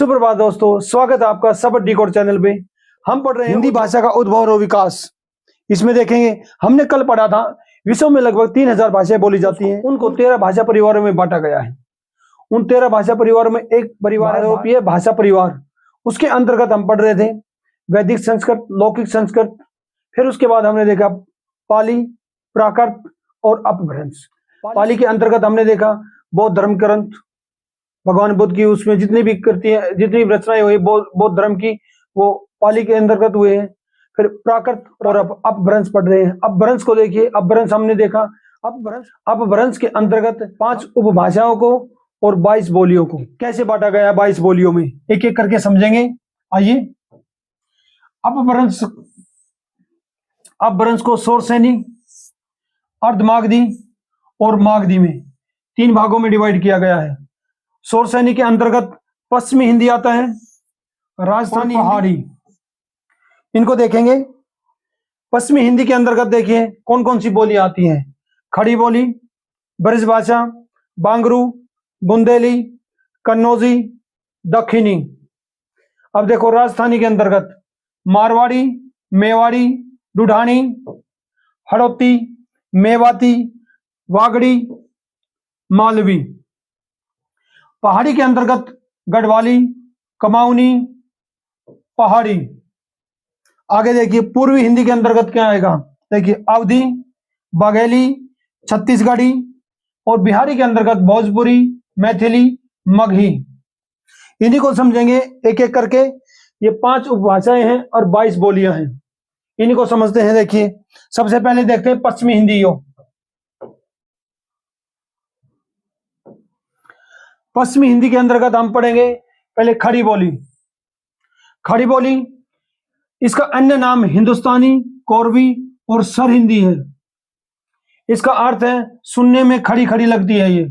सुप्रभात दोस्तों, स्वागत है आपका सबक डिकोड चैनल पे। हम पढ़ रहे हैं हिंदी भाषा का उद्भव और विकास। इसमें देखेंगे, हमने कल पढ़ा था विश्व में लगभग 3000 भाषाएं बोली जाती हैं। उनको 13 भाषा परिवारों में बांटा गया है। उन 13 भाषा परिवारों में एक परिवार है यूरोपीय भाषा परिवार। उसके अंतर्गत हम पढ़ रहे थे वैदिक संस्कृत, लौकिक संस्कृत। फिर उसके बाद हमने देखा पाली, प्राकृत और अपभ्रंश। पाली के अंतर्गत हमने देखा बौद्ध धर्म ग्रंथ, भगवान बुद्ध की उसमें जितनी भी कृति है, जितनी रचनाएं हुई बौद्ध धर्म की, वो पाली के अंतर्गत हुए हैं। फिर प्राकृत और अपभ्रंश पढ़ रहे हैं। अपभ्रंश को देखिए, अपभ्रंश हमने देखा अपभ्रंश के अंतर्गत 5 उपभाषाओं को और 22 बोलियों को कैसे बांटा गया है। 22 बोलियों में एक एक करके समझेंगे। आइए, अपभ्रंश को शोरसेनी, अर्धमागधी और मागधी में 3 भागों में डिवाइड किया गया है। शोरसेनी के अंतर्गत पश्चिमी हिंदी आता है, राजस्थानी, पहाड़ी। इनको देखेंगे। पश्चिमी हिंदी के अंतर्गत देखिए कौन कौन सी बोली आती हैं। खड़ी बोली, ब्रजभाषा, बांगरू, बुंदेली, कन्नौजी, दक्षिणी। अब देखो राजस्थानी के अंतर्गत मारवाड़ी, मेवाड़ी, ढूढ़ानी, हड़ौती, मेवाती, वागड़ी, मालवी। पहाड़ी के अंतर्गत गढ़वाली, कमाऊनी, पहाड़ी। आगे देखिए पूर्वी हिंदी के अंतर्गत क्या आएगा। देखिए अवधी, बघेली, छत्तीसगढ़ी और बिहारी के अंतर्गत भोजपुरी, मैथिली, मगही। इन्हीं को समझेंगे एक एक करके। ये 5 उपभाषाएं हैं और 22 बोलियां हैं। इन्हीं को समझते हैं। देखिए सबसे पहले देखते हैं पश्चिमी हिंदी। पश्चिमी हिंदी के अंतर्गत हम पढ़ेंगे पहले खड़ी बोली। खड़ी बोली, इसका अन्य नाम हिंदुस्तानी, कोरवी और सर हिंदी है। इसका अर्थ है सुनने में खड़ी खड़ी लगती है। ये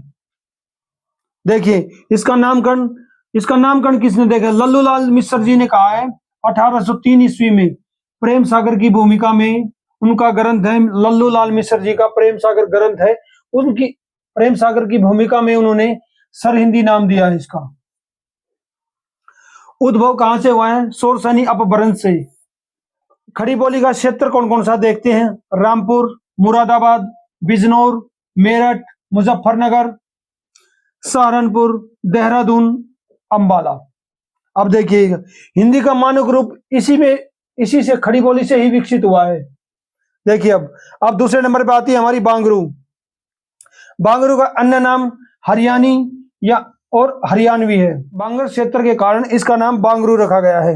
देखिए इसका नामकरण किसने देखा। लल्लूलाल मिश्र जी ने कहा है 1803 ईस्वी में। प्रेम सागर की भूमिका में उनका ग्रंथ है, लल्लूलाल मिश्र जी का प्रेम सागर ग्रंथ है। उनकी प्रेम सागर की भूमिका में उन्होंने सर हिंदी नाम दिया है इसका। उद्भव कहां से हुआ है। शोरसेनी अपभ्रंश से। खड़ी बोली का क्षेत्र कौन कौन सा देखते हैं। रामपुर, मुरादाबाद, बिजनौर, मेरठ, मुजफ्फरनगर, सहारनपुर, देहरादून, अंबाला। अब देखिएगा हिंदी का मानक रूप इसी से खड़ी बोली से ही विकसित हुआ है। देखिए अब दूसरे नंबर पे आती है हमारी बांगरू। बांगरू का अन्य नाम हरियाणी या और हरियाणवी है। बांगर क्षेत्र के कारण इसका नाम बांगरू रखा गया है।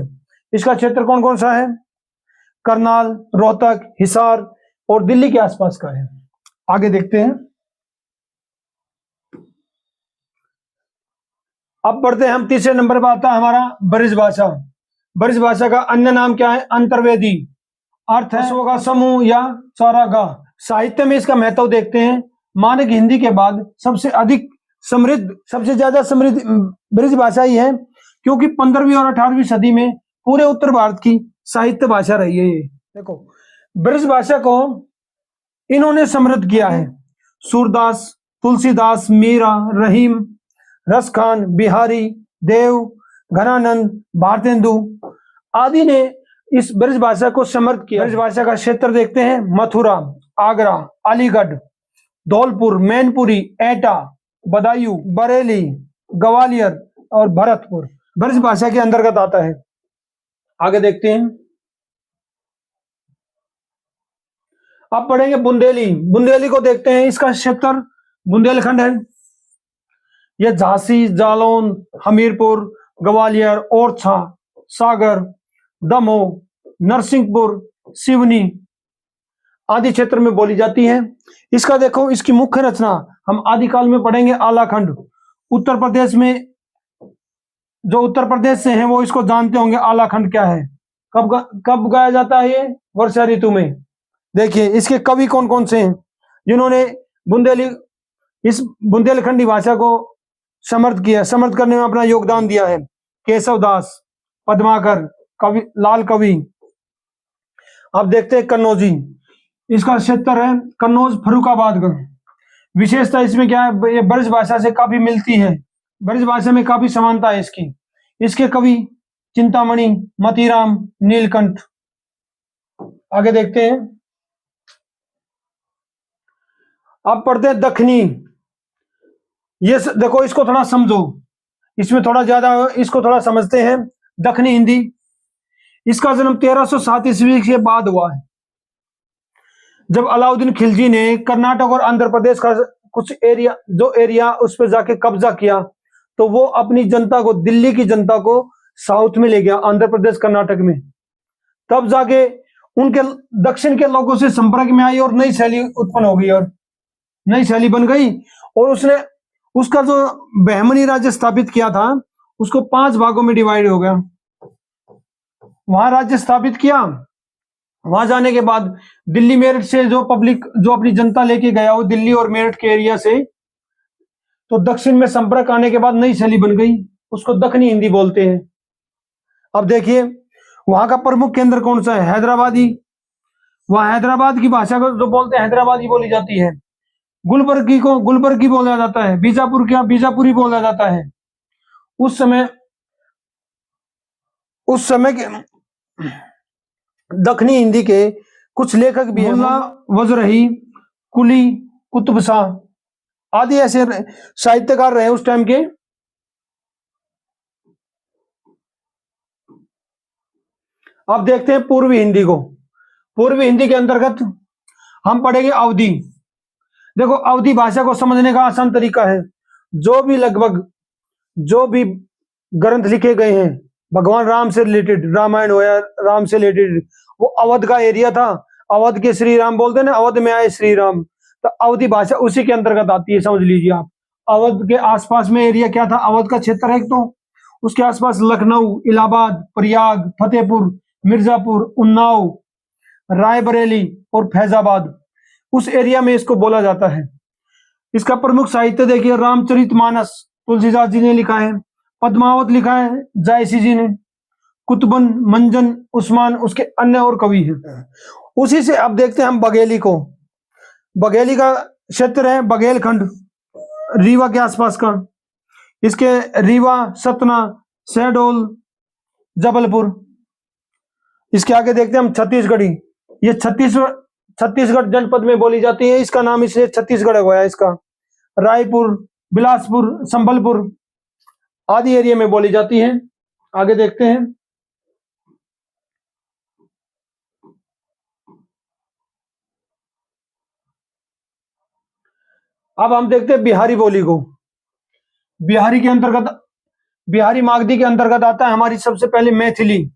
इसका क्षेत्र कौन कौन सा है। करनाल, रोहतक, हिसार और दिल्ली के आसपास का है। आगे देखते हैं। अब पढ़ते हैं हम। तीसरे नंबर पर आता है हमारा ब्रजभाषा। ब्रजभाषा का अन्य नाम क्या है। अंतर्वेदी। अर्थ है पशुओं का समूह या चारागाह। साहित्य में इसका महत्व देखते हैं। मानक हिंदी के बाद सबसे ज्यादा समृद्ध ब्रजभाषा ही है, क्योंकि 15वीं और 18वीं सदी में पूरे उत्तर भारत की साहित्य भाषा रही है। ये देखो ब्रजभाषा को इन्होंने समृद्ध किया है। सूरदास, तुलसीदास, मीरा, रहीम, रसखान, बिहारी, देव, घनानंद, भारतेंदु आदि ने इस ब्रजभाषा को समृद्ध किया। ब्रजभाषा का क्षेत्र देखते हैं। मथुरा, आगरा, अलीगढ़, धौलपुर, मैनपुरी, एटा, बदायूं, बरेली, ग्वालियर और भरतपुर ब्रजभाषा के अंतर्गत आता है। आगे देखते हैं। अब पढ़ेंगे बुंदेली। बुंदेली को देखते हैं। इसका क्षेत्र बुंदेलखंड है। यह झांसी, जालौन, हमीरपुर, ग्वालियर, ओरछा, सागर, दमोह, नरसिंहपुर, सिवनी आदि क्षेत्र में बोली जाती है। इसका देखो, इसकी मुख्य रचना हम आदिकाल में पढ़ेंगे। आलाखंड। उत्तर प्रदेश में जो उत्तर प्रदेश से हैं वो इसको जानते होंगे। आलाखंड क्या है, कब गाया जाता है। ये वर्षा ऋतु में। देखिए इसके कवि कौन कौन से हैं जिन्होंने इस बुंदेलखंडी भाषा को समृद्ध करने में अपना योगदान दिया है। केशवदास, पद्माकर, कवि लाल कवि। अब देखते हैं कन्नौजी। इसका क्षेत्र है कन्नौज, फर्रुखाबादगढ़। विशेषता इसमें क्या है, ये ब्रज भाषा से काफी मिलती है। ब्रज भाषा में काफी समानता है इसकी। इसके कवि चिंतामणि, मतीराम, नीलकंठ। आगे देखते हैं। अब पढ़ते हैं दखनी। ये देखो, इसको थोड़ा समझो, इसमें थोड़ा ज्यादा, इसको थोड़ा समझते हैं। दखनी हिंदी, इसका जन्म 1307 ईस्वी के बाद हुआ है, जब अलाउद्दीन खिलजी ने कर्नाटक और आंध्र प्रदेश का कुछ एरिया उस पर जाके कब्जा किया, तो वो अपनी जनता को, दिल्ली की जनता को साउथ में ले गया, आंध्र प्रदेश कर्नाटक में। तब जाके उनके दक्षिण के लोगों से संपर्क में आई और नई शैली उत्पन्न हो गई और नई शैली बन गई। और उसने उसका जो बहमनी राज्य स्थापित किया था, उसको 5 भागों में डिवाइड हो गया। वहां राज्य स्थापित किया। वहां जाने के बाद दिल्ली मेरठ से जो पब्लिक, जो अपनी जनता लेके गया, वो दिल्ली और मेरठ के एरिया से, तो दक्षिण में संपर्क आने के बाद नई शैली बन गई, उसको दखनी हिंदी बोलते हैं। अब देखिए, वहां का प्रमुख केंद्र कौन सा है? हैदराबादी। वहां हैदराबाद की भाषा को जो बोलते हैं, हैदराबादी बोली जाती है। गुलबर्गी को गुलबर्गी बोला जाता है। बीजापुर क्या, बीजापुरी बोला जाता है। उस समय के दखनी हिंदी के कुछ लेखक भी हैं, मुल्ला वजरही, कुली, कुतुब शाह आदि ऐसे साहित्यकार रहे उस टाइम के। अब देखते हैं पूर्वी हिंदी को। पूर्वी हिंदी के अंतर्गत हम पढ़ेंगे अवधी। देखो, अवधी भाषा को समझने का आसान तरीका है, लगभग जो भी ग्रंथ लिखे गए हैं भगवान राम से रिलेटेड, रामायण हो या राम से रिलेटेड, वो अवध का एरिया था। अवध के श्री राम बोलते हैं ना, अवध में आए श्री राम, तो अवधी भाषा उसी के अंतर्गत आती है, समझ लीजिए आप। अवध के आसपास में एरिया क्या था? अवध का क्षेत्र है, तो उसके आसपास लखनऊ, इलाहाबाद, प्रयाग, फतेहपुर, मिर्जापुर, उन्नाव, रायबरेली और फैजाबाद, उस एरिया में इसको बोला जाता है। इसका प्रमुख साहित्य देखिए, रामचरितमानस तुलसीदास जी ने लिखा है, पद्मावत लिखा है जायसी जी ने, कुतुबन, मंजन, उस्मान उसके अन्य और कवि हैं। उसी से अब देखते हैं हम बघेली को। बघेली का क्षेत्र है बघेलखंड, रीवा के आसपास का। इसके रीवा, सतना, शहडोल, जबलपुर। इसके आगे देखते हैं हम छत्तीसगढ़ी। ये छत्तीसगढ़ जनपद में बोली जाती है, इसका नाम इसलिए छत्तीसगढ़ हो गया इसका। रायपुर, बिलासपुर, संबलपुर आदि एरिया में बोली जाती है। आगे देखते हैं। अब हम देखते हैं बिहारी बोली को। बिहारी मागधी के अंतर्गत आता है हमारी सबसे पहले मैथिली।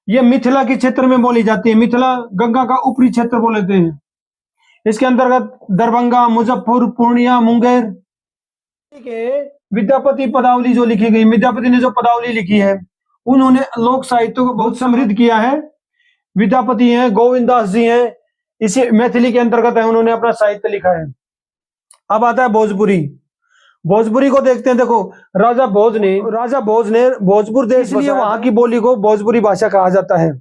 यह मिथिला के क्षेत्र में बोली जाती है। मिथिला गंगा का ऊपरी क्षेत्र बोलते हैं। इसके अंतर्गत दरभंगा, मुजफ्फर, पूर्णिया, मुंगेर के विद्यापति पदावली जो लिखी गई, विद्यापति ने जो पदावली लिखी है, उन्होंने लोक साहित्य को बहुत समृद्ध किया है। विद्यापति हैं, गोविंद दास जी हैं, इसी मैथिली के अंतर्गत है, उन्होंने अपना साहित्य लिखा है। अब आता है भोजपुरी। भोजपुरी को देखते हैं। देखो, राजा भोज ने भोजपुर देश, इसलिए वहां की बोली को भोजपुरी भाषा कहा जाता है।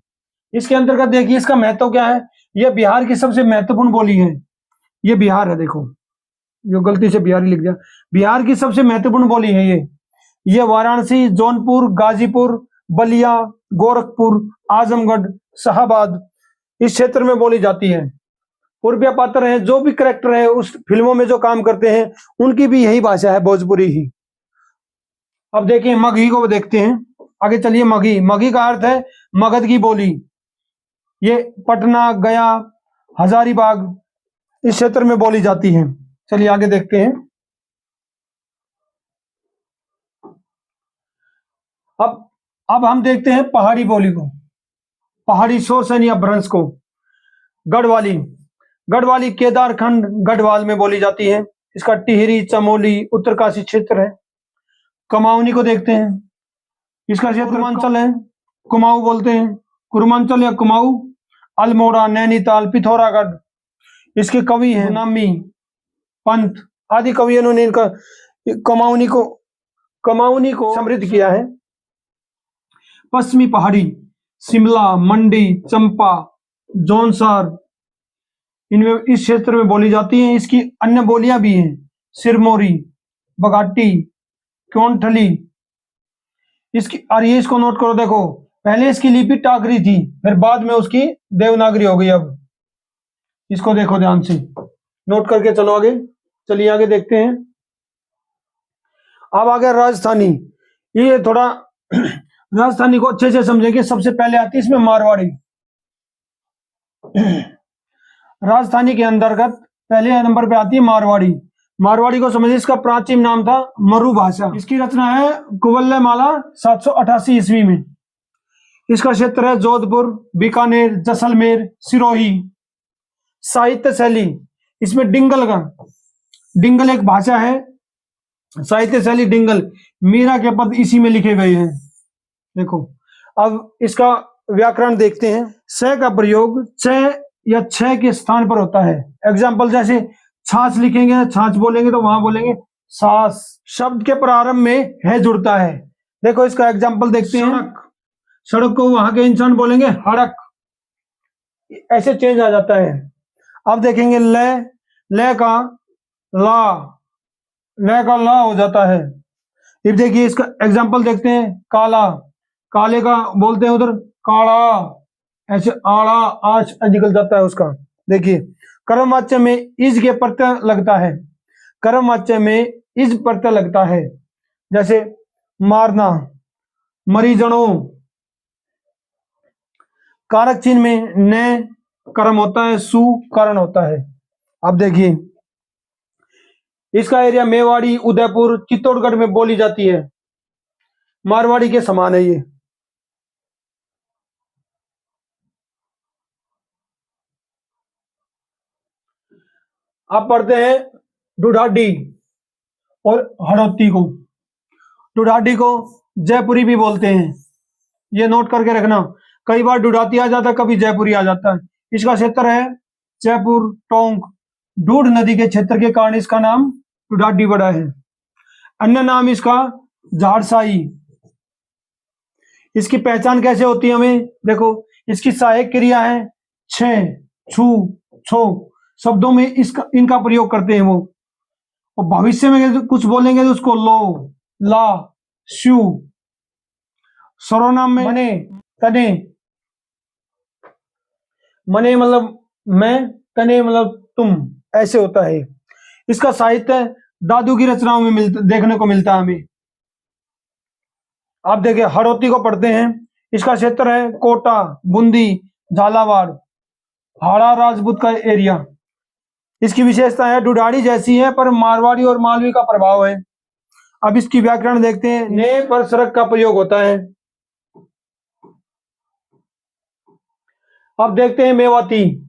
इसके अंतर्गत देखिए इसका महत्व क्या है। यह बिहार की सबसे महत्वपूर्ण बोली है। ये बिहार है, देखो जो गलती से बिहारी लिख दिया, बिहार की सबसे महत्वपूर्ण बोली है ये वाराणसी, जौनपुर, गाजीपुर, बलिया, गोरखपुर, आजमगढ़, शाहबाद इस क्षेत्र में बोली जाती है। पूर्वीय पात्र हैं, जो भी करेक्टर है उस फिल्मों में जो काम करते हैं, उनकी भी यही भाषा है, भोजपुरी ही। अब देखिए मगही को देखते हैं। आगे चलिए। मगही का अर्थ है मगध की बोली। ये पटना, गया, हजारीबाग इस क्षेत्र में बोली जाती है। चलिए आगे देखते हैं। अब हम देखते हैं पहाड़ी बोली को, पहाड़ी शोरसेन या भ्रंश को। गढ़वाली केदारखंड गढ़वाल में बोली जाती है। इसका टिहरी, चमोली, उत्तरकाशी क्षेत्र है। कुमाऊनी को देखते हैं। इसका क्षेत्र कुरुमांचल है, कुमाऊं बोलते हैं, कुरुमांचल या कुमाऊं, अल्मोड़ा, नैनीताल, पिथौरागढ़। इसके कवि हैं नामी, पंत आदि कवियों ने इनका कुमाऊनी को समृद्ध किया है। पश्चिमी पहाड़ी, शिमला, मंडी, चंपा, जौनसार इनमें इस क्षेत्र में बोली जाती हैं। इसकी अन्य बोलियां भी हैं, सिरमौरी, बघाटी, क्योंठली। इसकी, और ये इसको नोट करो, देखो पहले इसकी लिपि टागरी थी, फिर बाद में उसकी देवनागरी हो गई। अब इसको देखो ध्यान से, नोट करके चलो आगे। चलिए आगे देखते हैं। अब आ गया राजस्थानी। ये थोड़ा राजस्थानी को अच्छे से समझेंगे। सबसे पहले आती है इसमें मारवाड़ी। राजस्थानी के अंतर्गत पहले नंबर पे आती है मारवाड़ी। मारवाड़ी को समझिए, इसका प्राचीन नाम था मरु भाषा। इसकी रचना है कुवल्य माला 788 ईस्वी में। इसका क्षेत्र है जोधपुर, बीकानेर, जैसलमेर, सिरोही। साहित्य शैली इसमें डिंगल एक भाषा है। साहित्य शैली डिंगल, मीरा के पद इसी में लिखे गए हैं। देखो अब इसका व्याकरण देखते हैं। स का प्रयोग च या छ के स्थान पर होता है। एग्जाम्पल जैसे छाछ लिखेंगे, छाछ बोलेंगे तो वहां बोलेंगे सास। शब्द के प्रारंभ में है जुड़ता है। देखो इसका एग्जाम्पल देखते हैं। सड़क को वहां के इंसान बोलेंगे हड़क, ऐसे चेंज आ जाता है। अब देखेंगे ल का ला हो जाता है। फिर देखिए इसका एग्जाम्पल देखते हैं। काला, काले का बोलते हैं उधर काला, ऐसे आड़ा आच निकल जाता है उसका। देखिए कर्मवाच्य में इज के प्रत्यय लगता है। कर्मवाच्य में इज प्रत्यय लगता है, जैसे मारना, मरीजनों। कारक चिन्ह में न कर्म होता है, सु कारण होता है। अब देखिए इसका एरिया मेवाड़ी, उदयपुर, चित्तौड़गढ़ में बोली जाती है। मारवाड़ी के समान है ये। अब पढ़ते हैं ढूढ़ाडी और हड़ौती को। ढूढ़ाडी को जयपुरी भी बोलते हैं, ये नोट करके रखना। कई बार ढूढ़ाती आ जाता है, कभी जयपुरी आ जाता है। इसका क्षेत्र है जयपुर, टोंक। ढूढ़ नदी के क्षेत्र के कारण इसका नाम ढूढ़ाडी पड़ा है। अन्य नाम इसका झाड़साई। इसकी पहचान कैसे होती है हमें, देखो इसकी सहायक क्रिया है छ, छु, छो। शब्दों में इसका इनका प्रयोग करते हैं वो। और भविष्य में कुछ बोलेंगे तो उसको लो, ला, शु। सर्वनाम में मने, तने। मने मतलब मैं, तने मतलब तुम, ऐसे होता है। इसका साहित्य दादू की रचनाओं में देखने को मिलता है हमें। आप देखिए हड़ौती को पढ़ते हैं। इसका क्षेत्र है कोटा, बूंदी, झालावाड़, हाड़ा राजपूत का एरिया। इसकी विशेषता है ढूढ़ाड़ी जैसी है पर मारवाड़ी और मालवी का प्रभाव है। अब इसकी व्याकरण देखते हैं। ने पर सरक का प्रयोग होता है। अब देखते हैं मेवाती।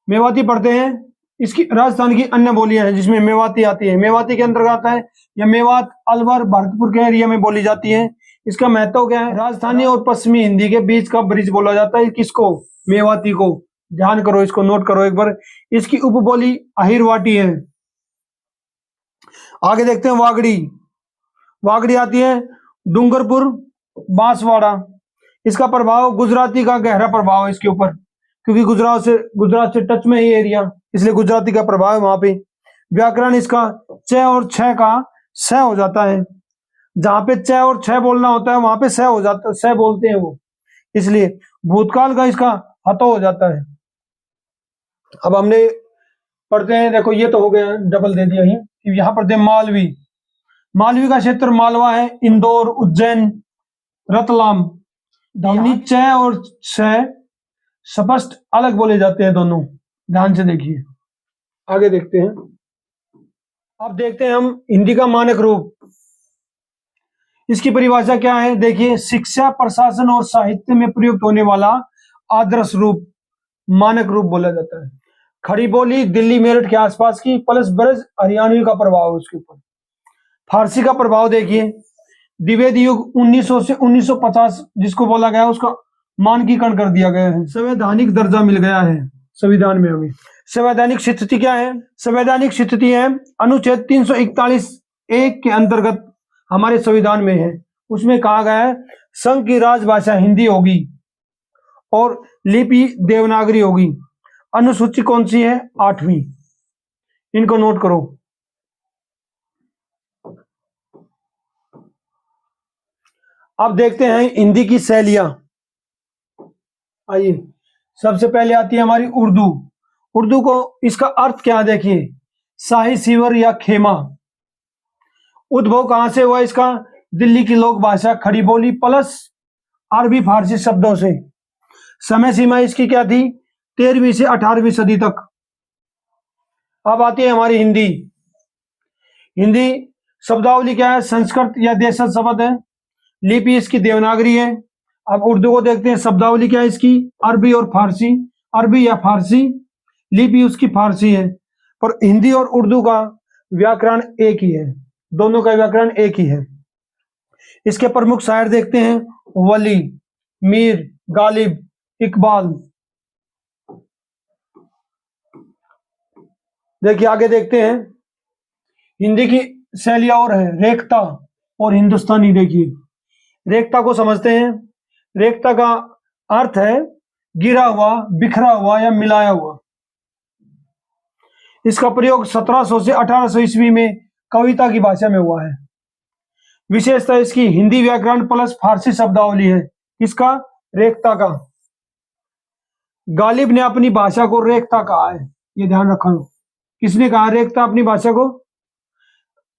मेवाती पढ़ते हैं। इसकी राजस्थान की अन्य बोलियां हैं जिसमें मेवाती आती है। मेवाती के अंतर्गत आता है यह मेवात, अलवर, भरतपुर के एरिया में बोली जाती है। इसका महत्व क्या है, राजस्थानी और पश्चिमी हिंदी के बीच का ब्रिज बोला जाता है। किसको, मेवाती को। ध्यान करो, इसको नोट करो एक बार। इसकी उपबोली अहिरवाटी है। आगे देखते हैं वागड़ी। वागड़ी आती है डूंगरपुर, बांसवाड़ा। इसका प्रभाव गुजराती का गहरा प्रभाव है इसके ऊपर, क्योंकि गुजरात से टच में ही एरिया, इसलिए गुजराती का प्रभाव है वहां पे। व्याकरण इसका च और छ का स हो जाता है। जहां पे च और छ बोलना होता है वहां पे स हो जाता है, स बोलते हैं वो, इसलिए भूतकाल का इसका हतो हो जाता है। अब हमने पढ़ते हैं, देखो ये तो हो गया, डबल दे दिया ही। यहाँ पढ़ते हैं मालवी। मालवी का क्षेत्र मालवा है, इंदौर, उज्जैन, रतलाम। ध्वनि च और छ स्पष्ट अलग बोले जाते हैं दोनों। ध्यान से देखिए, आगे देखते हैं। अब देखते हैं हम हिंदी का मानक रूप। इसकी परिभाषा क्या है, देखिए शिक्षा, प्रशासन और साहित्य में प्रयुक्त होने वाला आदर्श रूप मानक रूप बोला जाता है। खड़ी बोली दिल्ली मेरठ के आसपास की, प्लस ब्रज हरियाणवी का प्रभाव उसके ऊपर। फारसी का प्रभाव देखिए, द्विवेद युग 1900 से 1950 जिसको बोला गया उसका मानकीकरण कर दिया गया है। संवैधानिक दर्जा मिल गया है संविधान में हमें। संवैधानिक स्थिति क्या है, संवैधानिक स्थिति है अनुच्छेद 341(1) के अंतर्गत हमारे संविधान में है। उसमें कहा गया है संघ की राजभाषा हिंदी होगी और लिपि देवनागरी होगी। अनुसूची कौन सी है, 8वीं। इनको नोट करो। अब देखते हैं हिंदी की शैलियां। आइए, सबसे पहले आती है हमारी उर्दू। उर्दू को इसका अर्थ क्या है देखिए, शाही शिवर या खेमा। उद्भव कहां से हुआ इसका? दिल्ली की लोक भाषा खड़ी बोली प्लस अरबी फारसी शब्दों से। समय सीमा इसकी क्या थी? 13वीं से 18वीं सदी तक। अब आती है हमारी हिंदी। हिंदी शब्दावली क्या है? संस्कृत या देशज शब्द है। लिपि इसकी देवनागरी है। अब उर्दू को देखते हैं, शब्दावली क्या है इसकी? अरबी और फारसी, अरबी या फारसी, लिपि उसकी फारसी है। पर हिंदी और उर्दू का व्याकरण एक ही है, दोनों का व्याकरण एक ही है। इसके प्रमुख शायर देखते हैं, वली, मीर, गालिब, इकबाल। देखिए आगे देखते हैं, हिंदी की शैलियां और है, रेखता और हिंदुस्तानी। देखिए रेखता को समझते हैं। रेखता का अर्थ है गिरा हुआ, बिखरा हुआ या मिलाया हुआ। इसका प्रयोग 1700 से 1800 ईस्वी में कविता की भाषा में हुआ है। विशेषता इसकी हिंदी व्याकरण प्लस फारसी शब्दावली है। इसका? रेखता का। गालिब ने अपनी भाषा को रेखता कहा है, ये ध्यान रखना। किसने कहा रेखता अपनी भाषा को?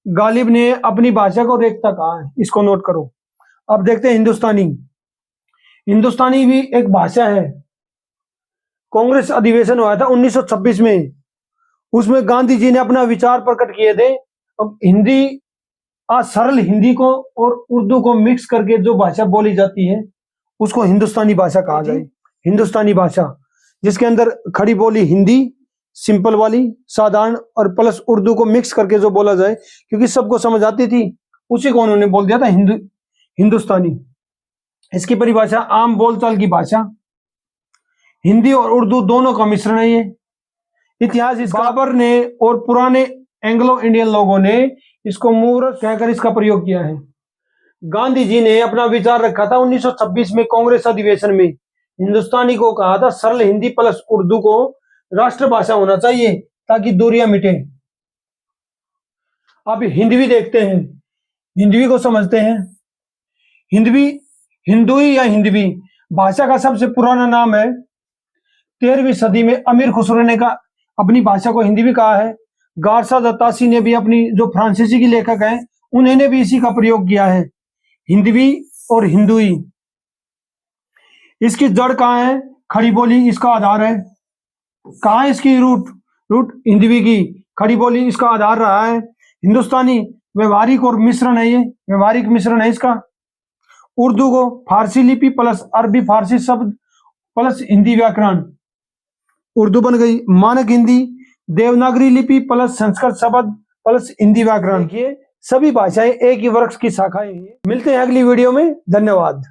गालिब ने अपनी भाषा को रेखता कहा है, इसको नोट करो। अब देखते हैं हिंदुस्तानी। हिंदुस्तानी भी एक भाषा है। कांग्रेस अधिवेशन हुआ था 1926 में, उसमें गांधी जी ने अपना विचार प्रकट किए थे। अब हिंदी, आज सरल हिंदी को और उर्दू को मिक्स करके जो भाषा बोली जाती है उसको हिंदुस्तानी भाषा कहा जाए। हिंदुस्तानी भाषा जिसके अंदर खड़ी बोली हिंदी सिंपल वाली साधारण और प्लस उर्दू को मिक्स करके जो बोला जाए, क्योंकि सबको समझ आती थी, उसी को उन्होंने बोल दिया था हिंदुस्तानी। इसकी परिभाषा आम बोलचाल की भाषा। हिंदी और उर्दू दोनों का मिश्रण है ये। इतिहास इस बाबर ने और पुराने एंग्लो इंडियन लोगों ने इसको मूर्ख कहकर इसका प्रयोग किया है। गांधी जी ने अपना विचार रखा था 1926 में कांग्रेस अधिवेशन में, हिंदुस्तानी को कहा था सरल हिंदी प्लस उर्दू को राष्ट्रभाषा होना चाहिए ताकि दूरियां मिटे। अब हिंदवी देखते हैं, हिंदवी को समझते हैं। हिंदवी, हिंदुई या हिंदवी भाषा का सबसे पुराना नाम है। 13वीं सदी में अमीर खुसरो ने का अपनी भाषा को हिंदवी कहा है। गारसा दत्तासी ने भी, अपनी जो फ्रांसीसी की लेखक हैं, उन्होंने भी इसी का प्रयोग किया है, हिंदवी और हिंदुई। इसकी जड़ कहाँ है? खड़ी बोली इसका आधार है। कहाँ है इसकी रूट हिंदवी की, खड़ी बोली इसका आधार रहा है। हिंदुस्तानी व्यवहारिक और मिश्रण है, ये व्यवहारिक मिश्रण है इसका। उर्दू को फारसी लिपि प्लस अरबी फारसी शब्द प्लस हिंदी व्याकरण, उर्दू बन गई। मानक हिंदी देवनागरी लिपि प्लस संस्कृत शब्द प्लस हिंदी व्याकरण। देखिए सभी भाषाएं एक ही वृक्ष की शाखाएं हैं। मिलते हैं अगली वीडियो में, धन्यवाद।